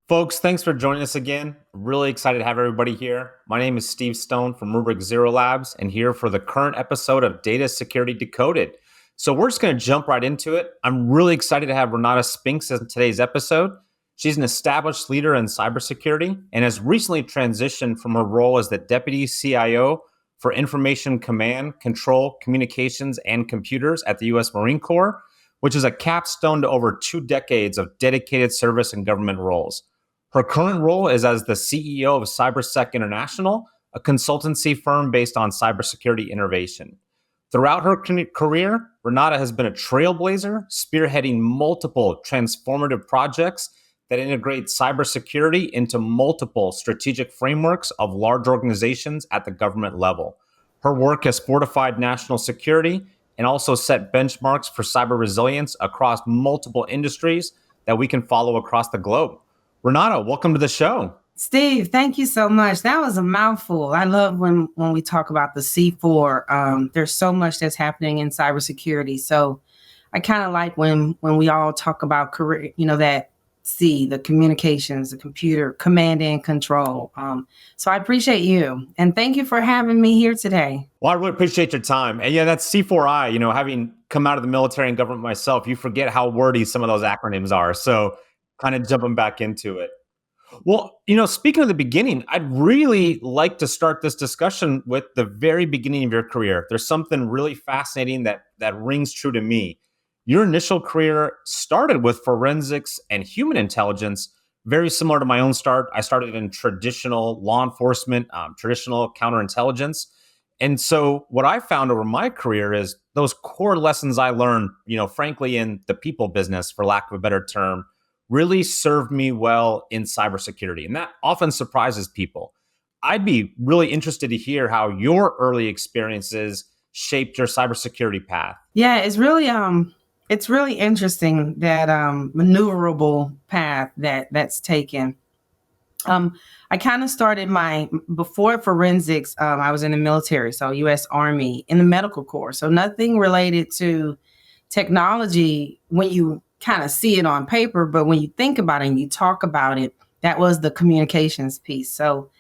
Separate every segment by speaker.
Speaker 1: Folks, thanks for joining us again. Really excited to have everybody here. My name is Steve Stone from Rubrik Zero Labs and here for the current episode of Data Security Decoded. So we're just going to jump right into it. I'm really excited to have Renata Spinks in today's episode. She's an established leader in cybersecurity and has recently transitioned from her role as the Deputy CIO for Information Command, Control, Communications, and Computers at the U.S. Marine Corp, which is a capstone to over 2 decades of dedicated service and government roles. Her current role is as the CEO of CyberSec International, a consultancy firm based on cybersecurity innovation. Throughout her career, Renata has been a trailblazer, spearheading multiple transformative projects that integrate cybersecurity into multiple strategic frameworks of large organizations at the government level. Her work has fortified national security and also set benchmarks for cyber resilience across multiple industries that we can follow across the globe. Renata, welcome to the show.
Speaker 2: Steve, thank you so much. That was a mouthful. I love when we talk about the C4. There's so much that's happening in cybersecurity. So I kind of like when we all talk about career, that C, the communications, the computer, command and control. So I appreciate you. And thank you for having me here today.
Speaker 1: Well, I really appreciate your time. And yeah, that's C4I, having come out of the military and government myself, you forget how wordy some of those acronyms are. So kind of jumping back into it. Well, speaking of the beginning, I'd really like to start this discussion with the very beginning of your career. There's something really fascinating that rings true to me. Your initial career started with forensics and human intelligence, very similar to my own start. I started in traditional law enforcement, traditional counterintelligence. And so what I found over my career is those core lessons I learned, frankly, in the people business, for lack of a better term, really served me well in cybersecurity. And that often surprises people. I'd be really interested to hear how your early experiences shaped your cybersecurity path.
Speaker 2: Yeah, it's really interesting that maneuverable path that's taken. I kind of started before forensics, I was in the military, so U.S. Army, in the medical corps. So nothing related to technology when you kind of see it on paper, but when you think about it and you talk about it, that was the communications piece. So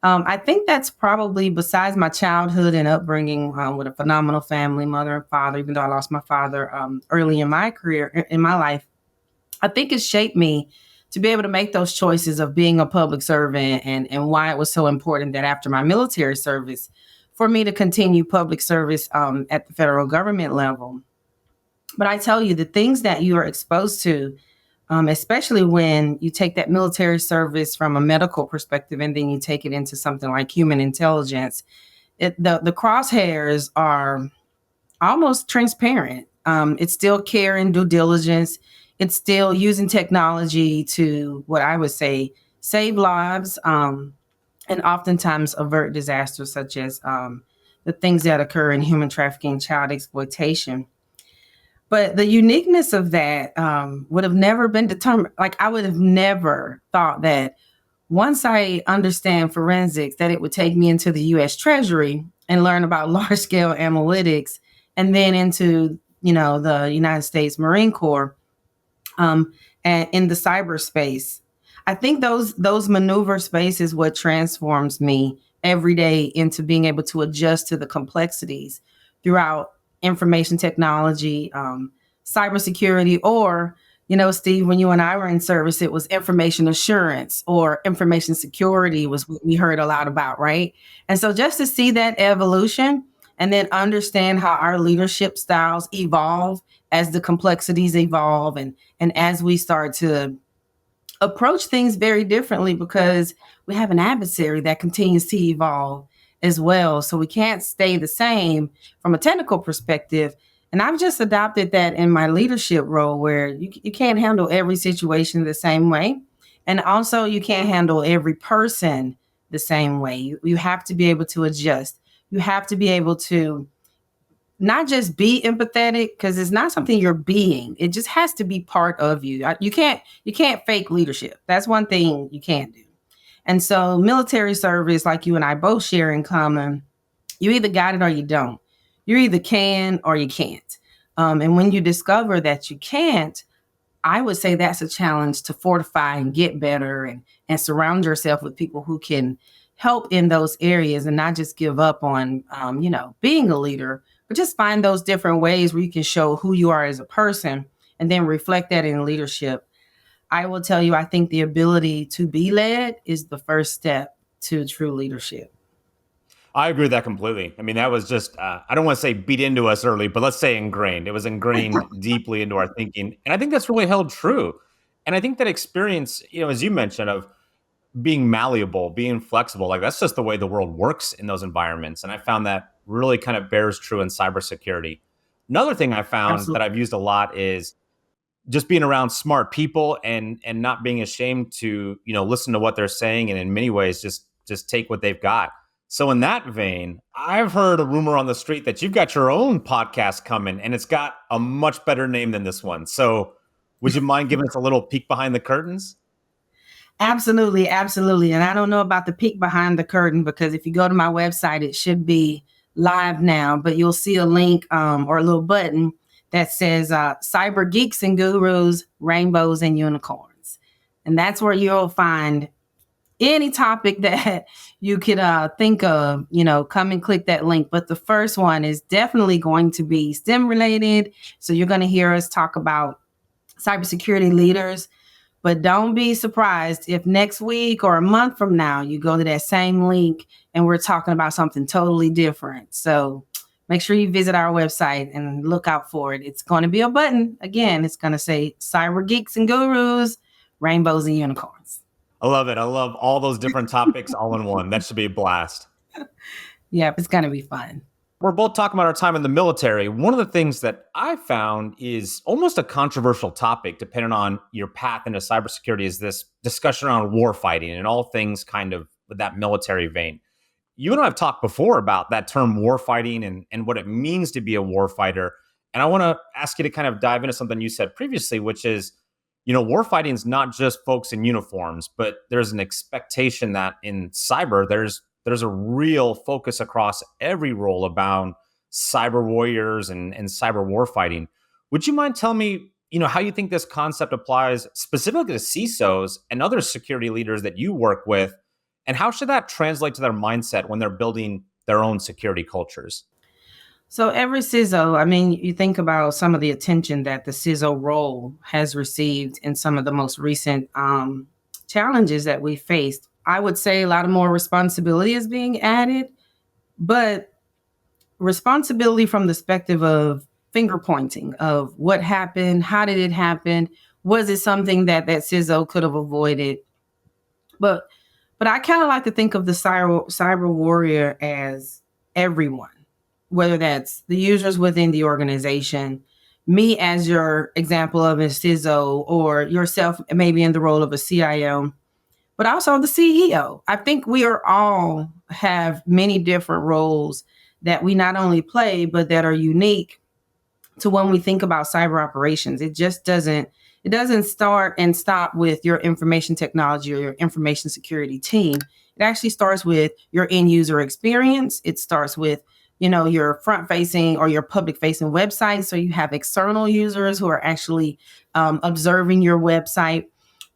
Speaker 2: I think that's probably, besides my childhood and upbringing with a phenomenal family, mother and father, even though I lost my father early in my career, in my life, I think it shaped me to be able to make those choices of being a public servant and why it was so important that after my military service, for me to continue public service at the federal government level. But I tell you, the things that you are exposed to, especially when you take that military service from a medical perspective and then you take it into something like human intelligence, the crosshairs are almost transparent. It's still care and due diligence. It's still using technology to, what I would say, save lives and oftentimes avert disasters such as the things that occur in human trafficking, child exploitation. But the uniqueness of that would have never been determined. Like, I would have never thought that once I understand forensics, that it would take me into the U.S. Treasury and learn about large scale analytics, and then into, the United States Marine Corp and in the cyberspace. I think those maneuver spaces what transforms me every day into being able to adjust to the complexities throughout information technology, cybersecurity, or, Steve, when you and I were in service, it was information assurance or information security was what we heard a lot about, right? And so just to see that evolution and then understand how our leadership styles evolve as the complexities evolve and as we start to approach things very differently because we have an adversary that continues to evolve as well. So we can't stay the same from a technical perspective. And I've just adopted that in my leadership role where you can't handle every situation the same way. And also you can't handle every person the same way. You have to be able to adjust. You have to be able to not just be empathetic, because it's not something you're being. It just has to be part of you. You can't fake leadership. That's one thing you can't do. And so military service, like you and I both share in common, you either got it or you don't. You either can or you can't. And when you discover that you can't, I would say that's a challenge to fortify and get better and surround yourself with people who can help in those areas and not just give up on, being a leader, but just find those different ways where you can show who you are as a person and then reflect that in leadership. I will tell you, I think the ability to be led is the first step to true leadership.
Speaker 1: I agree with that completely. I mean, that was just, I don't want to say beat into us early, but let's say ingrained. It was ingrained deeply into our thinking. And I think that's really held true. And I think that experience, as you mentioned, of being malleable, being flexible, like that's just the way the world works in those environments. And I found that really kind of bears true in cybersecurity. Another thing I found that
Speaker 2: Absolutely.
Speaker 1: I've used a lot is just being around smart people and not being ashamed to listen to what they're saying, and in many ways just take what they've got. So in that vein, I've heard a rumor on the street that you've got your own podcast coming, and it's got a much better name than this one. So would you mind giving us a little peek behind the curtains?
Speaker 2: Absolutely, absolutely. And I don't know about the peek behind the curtain, because if you go to my website, it should be live now, but you'll see a link or a little button that says Cyber Geeks and Gurus, Rainbows and Unicorns. And that's where you'll find any topic that you could think of, come and click that link. But the first one is definitely going to be STEM related. So you're going to hear us talk about cybersecurity leaders. But don't be surprised if next week or a month from now you go to that same link and we're talking about something totally different. So make sure you visit our website and look out for it. It's going to be a button. Again, it's going to say Cyber Geeks and Gurus, Rainbows and Unicorns.
Speaker 1: I love it. I love all those different topics all in one. That should be a blast.
Speaker 2: Yep, it's going to be fun.
Speaker 1: We're both talking about our time in the military. One of the things that I found is almost a controversial topic, depending on your path into cybersecurity, is this discussion around war fighting and all things kind of with that military vein. You and I have talked before about that term war fighting and what it means to be a war fighter. And I want to ask you to kind of dive into something you said previously, which is, war fighting is not just folks in uniforms, but there's an expectation that in cyber, there's a real focus across every role about cyber warriors and cyber war fighting. Would you mind telling me, how you think this concept applies specifically to CISOs and other security leaders that you work with, and how should that translate to their mindset when they're building their own security cultures?
Speaker 2: So every CISO, I mean, you think about some of the attention that the CISO role has received in some of the most recent challenges that we faced. I would say a lot of more responsibility is being added, but responsibility from the perspective of finger pointing of what happened, how did it happen, was it something that CISO could have avoided? But I kind of like to think of the cyber warrior as everyone, whether that's the users within the organization, me as your example of a CISO, or yourself maybe in the role of a CIO, but also the CEO. I think we are all have many different roles that we not only play, but that are unique to when we think about cyber operations. It doesn't start and stop with your information technology or your information security team. It actually starts with your end user experience. It starts with, your front facing or your public facing website. So you have external users who are actually observing your website.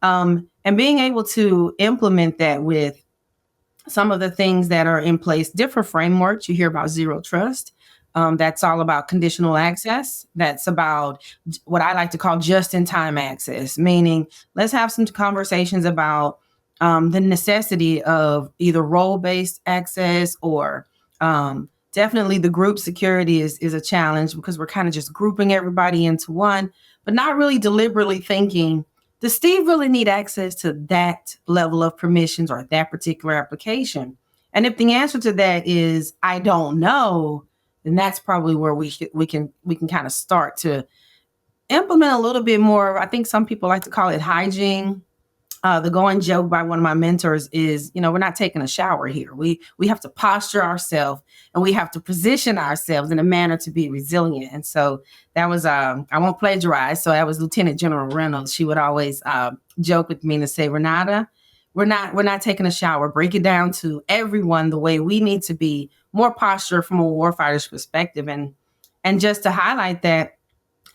Speaker 2: And being able to implement that with some of the things that are in place, different frameworks. You hear about zero trust. That's all about conditional access. That's about what I like to call just-in-time access, meaning let's have some conversations about the necessity of either role-based access or definitely the group security is a challenge, because we're kind of just grouping everybody into one, but not really deliberately thinking, does Steve really need access to that level of permissions or that particular application? And if the answer to that is I don't know, then that's probably where we can kind of start to implement a little bit more. I think some people like to call it hygiene. The going joke by one of my mentors is, we're not taking a shower here. We have to posture ourselves and we have to position ourselves in a manner to be resilient. And so that was, I won't plagiarize. So that was Lieutenant General Reynolds. She would always joke with me and say, Renata, we're not taking a shower. Break it down to everyone the way we need to be, more posture from a warfighter's perspective. And just to highlight that,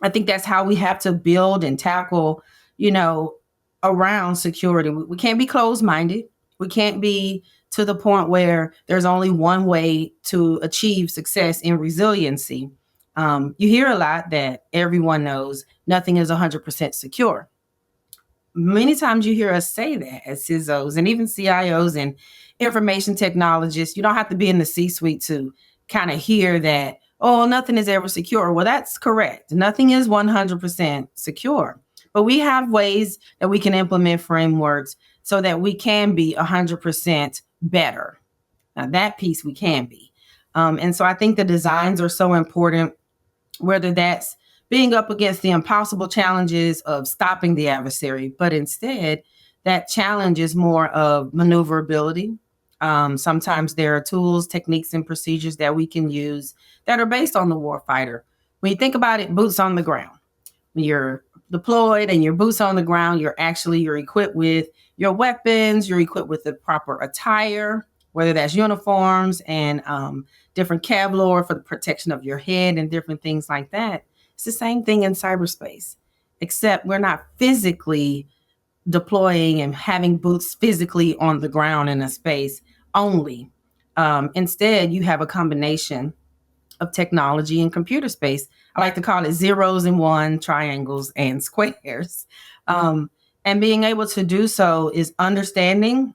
Speaker 2: I think that's how we have to build and tackle, you know, around security. We can't be closed minded. We can't be to the point where there's only one way to achieve success in resiliency. You hear a lot that everyone knows nothing is 100% secure. Many times you hear us say that as CISOs and even CIOs and information technologists. You don't have to be in the C suite to kind of hear that, oh, nothing is ever secure. Well, that's correct. Nothing is 100% secure. But we have ways that we can implement frameworks so that we can be 100% better. Now, that piece we can be. And so I think the designs are so important, whether that's being up against the impossible challenges of stopping the adversary, but instead, that challenge is more of maneuverability. Sometimes there are tools, techniques, and procedures that we can use that are based on the warfighter. When you think about it, boots on the ground. When you're deployed and your boots on the ground, you're equipped with your weapons, you're equipped with the proper attire, whether that's uniforms and different Kevlar for the protection of your head and different things like that. It's the same thing in cyberspace, except we're not physically deploying and having boots physically on the ground in a space only. Instead, you have a combination of technology and computer space. I like to call it zeros and one, triangles and squares. And being able to do so is understanding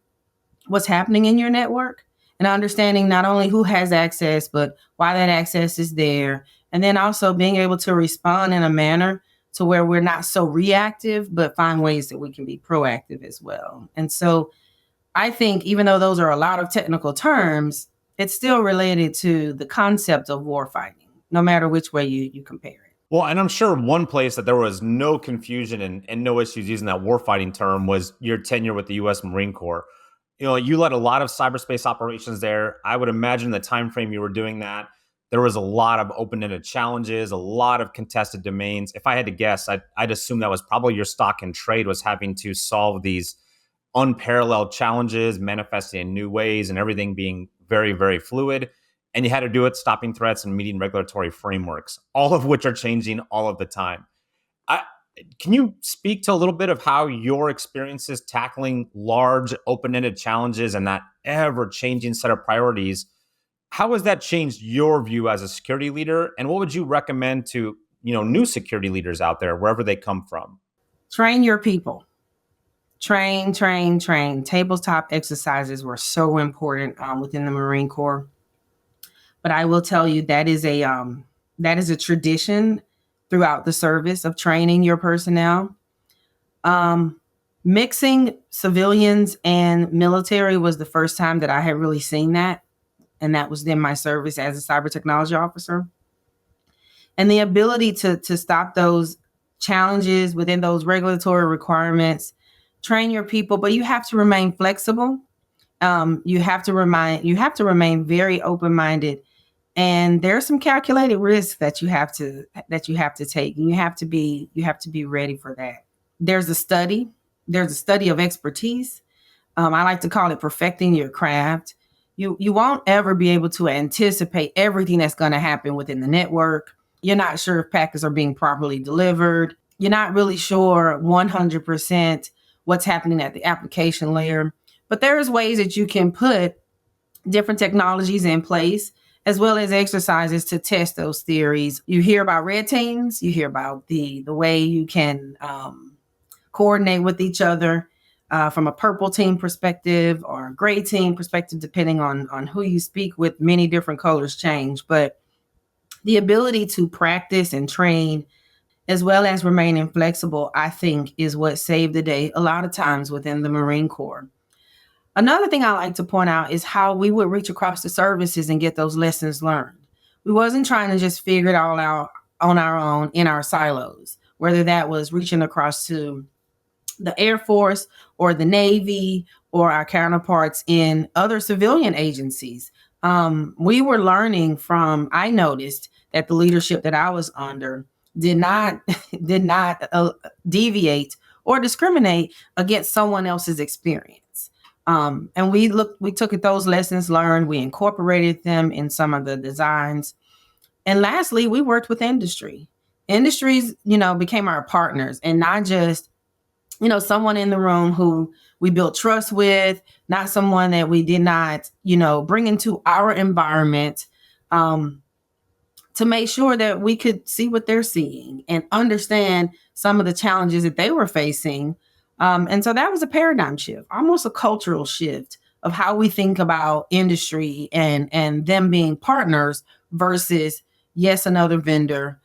Speaker 2: what's happening in your network and understanding not only who has access, but why that access is there. And then also being able to respond in a manner to where we're not so reactive, but find ways that we can be proactive as well. And so I think even though those are a lot of technical terms, it's still related to the concept of warfighting, no matter which way you compare it.
Speaker 1: Well, and I'm sure one place that there was no confusion and no issues using that warfighting term was your tenure with the U.S. Marine Corp. You led a lot of cyberspace operations there. I would imagine the time frame you were doing that, there was a lot of open-ended challenges, a lot of contested domains. If I had to guess, I'd assume that was probably your stock and trade was having to solve these unparalleled challenges, manifesting in new ways, and everything being very, very fluid. And you had to do it stopping threats and meeting regulatory frameworks, all of which are changing all of the time. I, can you speak to a little bit of how your experiences tackling large open-ended challenges and that ever-changing set of priorities, how has that changed your view as a security leader? And what would you recommend to new security leaders out there, wherever they come from?
Speaker 2: Train your people. Train, train, train. Tabletop exercises were so important within the Marine Corps. But I will tell you that is a tradition throughout the service of training your personnel. Mixing civilians and military was the first time that I had really seen that. And that was in my service as a cyber technology officer. And the ability to stop those challenges within those regulatory requirements, train your people, but you have to remain flexible. You have to remain very open-minded. And there are some calculated risks that you have to take, and you have to be ready for that. There's a study of expertise. I like to call it perfecting your craft. You won't ever be able to anticipate everything that's going to happen within the network. You're not sure if packets are being properly delivered. You're not really sure 100% what's happening at the application layer. But there's ways that you can put different technologies in place, as well as exercises to test those theories. You hear about red teams. You hear about the way you can coordinate with each other from a purple team perspective or a gray team perspective, depending on who you speak with. Many different colors change, but the ability to practice and train, as well as remaining flexible, I think is what saved the day a lot of times within the Marine Corps. Another thing I like to point out is how we would reach across the services and get those lessons learned. We wasn't trying to just figure it all out on our own in our silos, whether that was reaching across to the Air Force or the Navy or our counterparts in other civilian agencies. We were learning from, I noticed that the leadership that I was under did not deviate or discriminate against someone else's experience. And we took at those lessons learned, we incorporated them in some of the designs. And lastly, we worked with industry. industries, became our partners, and not just, someone in the room who we built trust with, not someone that we did not, bring into our environment, to make sure that we could see what they're seeing and understand some of the challenges that they were facing. And so that was a paradigm shift, almost a cultural shift of how we think about industry and them being partners versus, yes, another vendor.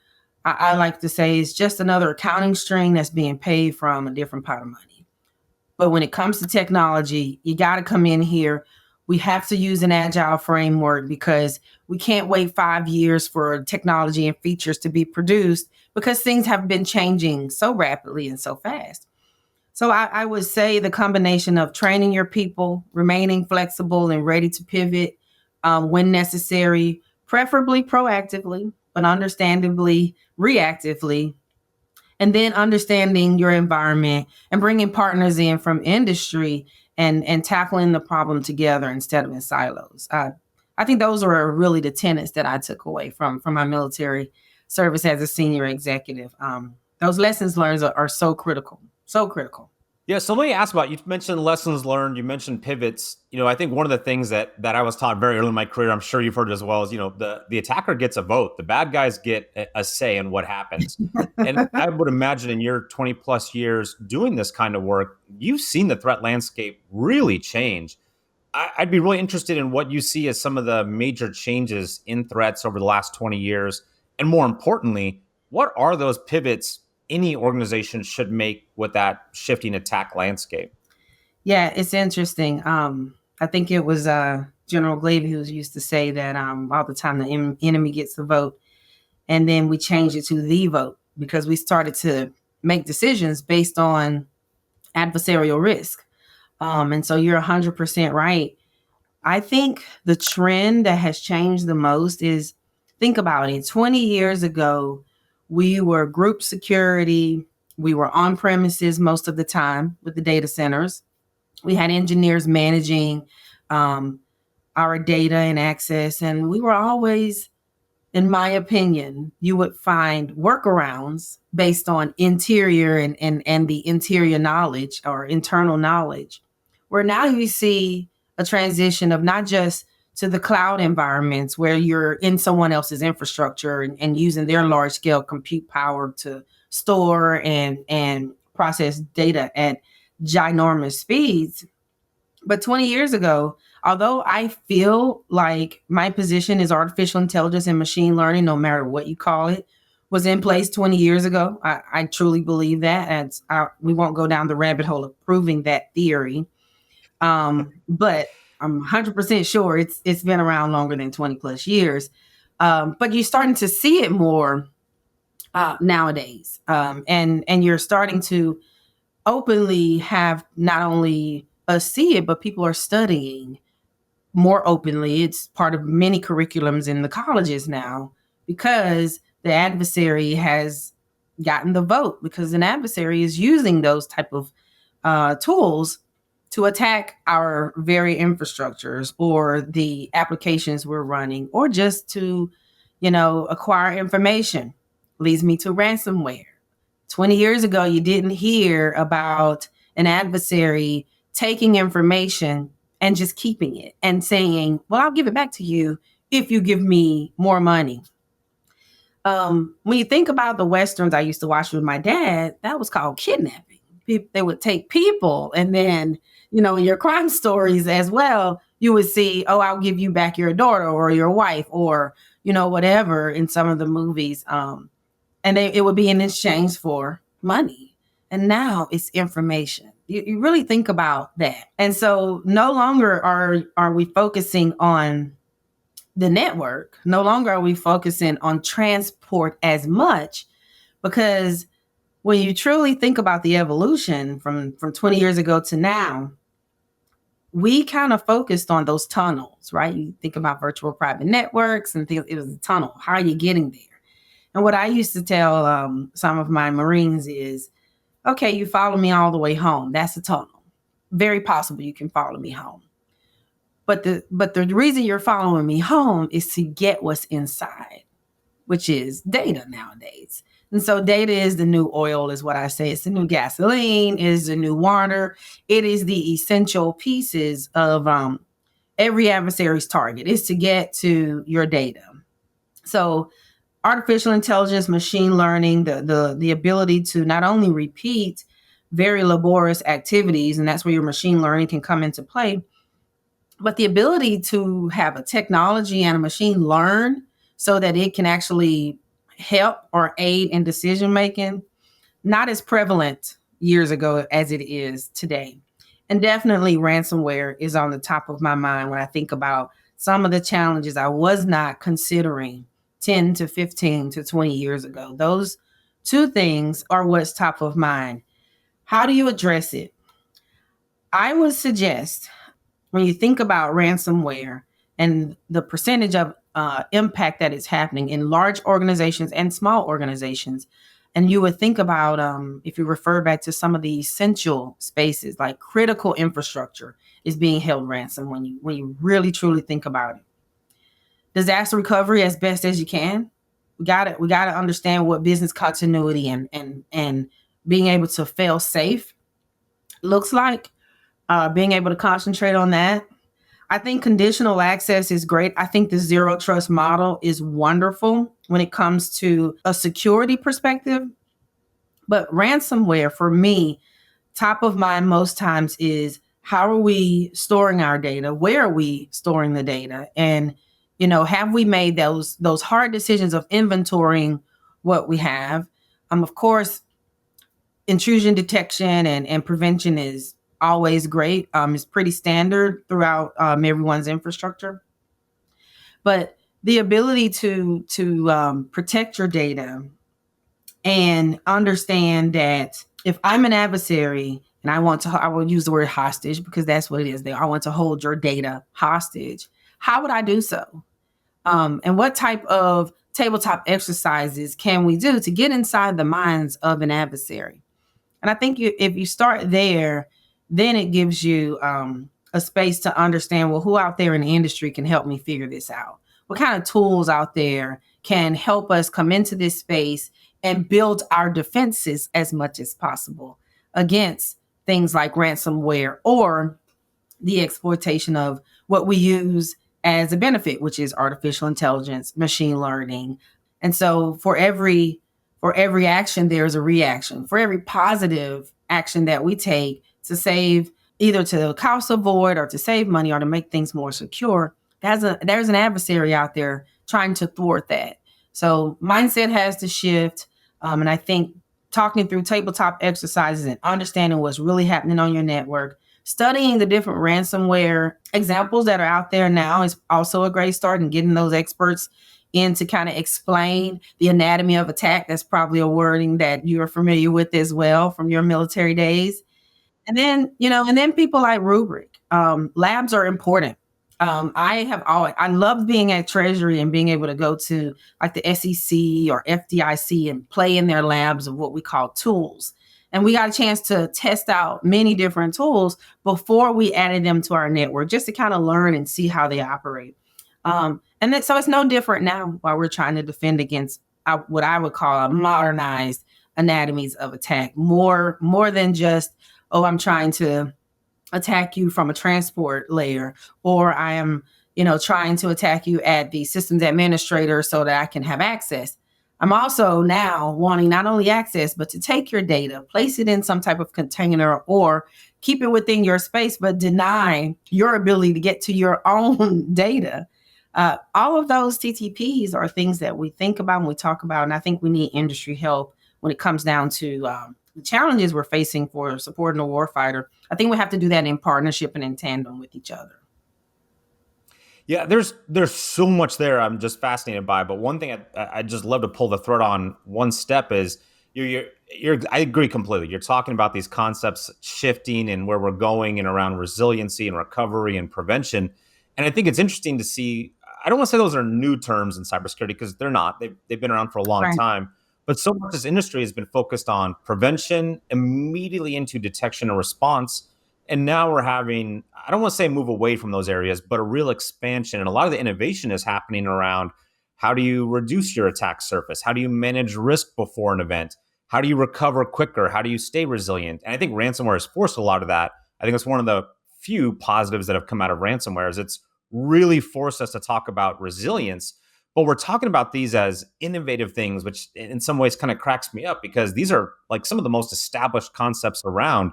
Speaker 2: I like to say it's just another accounting string that's being paid from a different pot of money. But when it comes to technology, you got to come in here. We have to use an agile framework because we can't wait 5 years for technology and features to be produced because things have been changing so rapidly and so fast. So I would say the combination of training your people, remaining flexible and ready to pivot when necessary, preferably proactively, but understandably reactively, and then understanding your environment and bringing partners in from industry and tackling the problem together instead of in silos. I think those are really the tenets that I took away from my military service as a senior executive. Those lessons learned are so critical, so critical.
Speaker 1: Yeah, so let me ask about, you mentioned lessons learned, you mentioned pivots. I think one of the things that I was taught very early in my career, I'm sure you've heard it as well, is, the attacker gets a vote. The bad guys get a say in what happens. And I would imagine in your 20 plus years doing this kind of work, you've seen the threat landscape really change. I'd be really interested in what you see as some of the major changes in threats over the last 20 years. And more importantly, what are those pivots any organization should make with that shifting attack landscape?
Speaker 2: Yeah, it's interesting. I think it was General Glavy who used to say that all the time the enemy gets the vote, and then we changed it to the vote because we started to make decisions based on adversarial risk. And so you're 100% right. I think the trend that has changed the most is, think about it. 20 years ago, we were group security. We were on premises most of the time with the data centers. We had engineers managing our data and access, and we were always, in my opinion, you would find workarounds based on interior and the interior knowledge or internal knowledge, where now you see a transition of not just to the cloud environments where you're in someone else's infrastructure and using their large scale compute power to store and process data at ginormous speeds. But 20 years ago, although I feel like my position is artificial intelligence and machine learning, no matter what you call it, was in place 20 years ago. I truly believe that. And we won't go down the rabbit hole of proving that theory. But I'm 100% sure it's been around longer than 20 plus years. But you're starting to see it more nowadays. And you're starting to openly have not only us see it, but people are studying more openly. It's part of many curriculums in the colleges now because the adversary has gotten the vote, because an adversary is using those type of tools to attack our very infrastructures or the applications we're running, or just to, acquire information. Leads me to ransomware. 20 years ago, you didn't hear about an adversary taking information and just keeping it and saying, well, I'll give it back to you if you give me more money. When you think about the Westerns I used to watch with my dad, that was called kidnapping. They would take people, and then, in your crime stories as well, you would see, oh, I'll give you back your daughter or your wife or, whatever in some of the movies. And it would be in exchange for money. And now it's information. You really think about that. And so no longer are we focusing on the network. No longer are we focusing on transport as much, because when you truly think about the evolution from 20 years ago to now, we kind of focused on those tunnels, right? You think about virtual private networks and think it was a tunnel. How are you getting there? And what I used to tell some of my Marines is, okay, you follow me all the way home. That's a tunnel. Very possible you can follow me home. But the reason you're following me home is to get what's inside, which is data nowadays. And so data is the new oil, is what I say. It's the new gasoline, it is the new water. It is the essential pieces of every adversary's target is to get to your data. So artificial intelligence, machine learning, the ability to not only repeat very laborious activities, and that's where your machine learning can come into play, but the ability to have a technology and a machine learn so that it can actually help or aid in decision making, not as prevalent years ago as it is today. And definitely ransomware is on the top of my mind when I think about some of the challenges I was not considering 10 to 15 to 20 years ago. Those two things are what's top of mind. How do you address it? I would suggest when you think about ransomware and the percentage of impact that is happening in large organizations and small organizations, and you would think about if you refer back to some of the essential spaces, like critical infrastructure is being held ransom when you really truly think about it. Disaster recovery as best as you can. We gotta understand what business continuity and being able to fail safe looks like. Being able to concentrate on that. I think conditional access is great. I think the zero trust model is wonderful when it comes to a security perspective. But ransomware, for me, top of mind most times is how are we storing our data? Where are we storing the data? And have we made those hard decisions of inventorying what we have? Of course, intrusion detection and prevention is always great. It's pretty standard throughout everyone's infrastructure. But the ability to protect your data and understand that if I'm an adversary and I will use the word hostage because that's what it is. I want to hold your data hostage. How would I do so? And what type of tabletop exercises can we do to get inside the minds of an adversary? And I think if you start there, then it gives you a space to understand, well, who out there in the industry can help me figure this out? What kind of tools out there can help us come into this space and build our defenses as much as possible against things like ransomware or the exploitation of what we use as a benefit, which is artificial intelligence, machine learning. And so for every action, there's a reaction. For every positive action that we take to save, either to cost avoid or to save money or to make things more secure, there's an adversary out there trying to thwart that. So mindset has to shift. And I think talking through tabletop exercises and understanding what's really happening on your network, studying the different ransomware examples that are out there now is also a great start, and getting those experts in to kind of explain the anatomy of attack. That's probably a wording that you're familiar with as well from your military days. And then people like Rubrik. Labs are important. I love being at Treasury and being able to go to like the SEC or FDIC and play in their labs of what we call tools. And we got a chance to test out many different tools before we added them to our network, just to kind of learn and see how they operate. So it's no different now while we're trying to defend against what I would call a modernized anatomies of attack, more than just, oh, I'm trying to attack you from a transport layer, or I am, trying to attack you at the systems administrator so that I can have access. I'm also now wanting not only access, but to take your data, place it in some type of container, or keep it within your space, but deny your ability to get to your own data. All of those TTPs are things that we think about and we talk about, and I think we need industry help when it comes down to the challenges we're facing for supporting a warfighter. I think we have to do that in partnership and in tandem with each other.
Speaker 1: Yeah, there's so much there I'm just fascinated by. But one thing I just love to pull the thread on one step is you're I agree completely. You're talking about these concepts shifting and where we're going and around resiliency and recovery and prevention. And I think it's interesting to see. I don't want to say those are new terms in cybersecurity because they're not. They've been around for a long
Speaker 2: Right.
Speaker 1: time. But so much this industry has been focused on prevention, immediately into detection and response. And now we're having, I don't want to say move away from those areas, but a real expansion. And a lot of the innovation is happening around How do you reduce your attack surface? How do you manage risk before an event? How do you recover quicker? How do you stay resilient? And I think ransomware has forced a lot of that. I think it's one of the few positives that have come out of ransomware is it's really forced us to talk about resilience. But we're talking about these as innovative things, which in some ways kind of cracks me up because these are like some of the most established concepts around.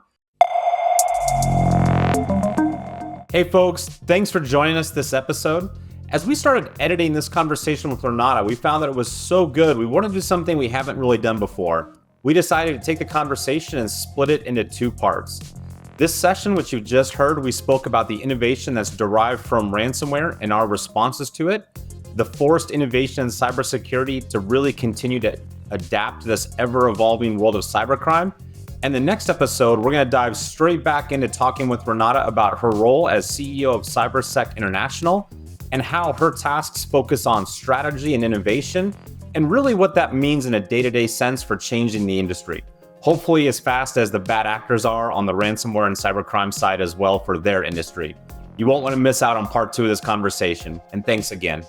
Speaker 1: Hey folks, thanks for joining us this episode. As we started editing this conversation with Renata, we found that it was so good. We wanted to do something we haven't really done before. We decided to take the conversation and split it into two parts. This session, which you've just heard, we spoke about the innovation that's derived from ransomware and our responses to it, the forced innovation in cybersecurity to really continue to adapt to this ever-evolving world of cybercrime. And the next episode, we're going to dive straight back into talking with Renata about her role as CEO of CyberSec International and how her tasks focus on strategy and innovation, and really what that means in a day-to-day sense for changing the industry. Hopefully as fast as the bad actors are on the ransomware and cybercrime side as well for their industry. You won't want to miss out on part 2 of this conversation, and thanks again.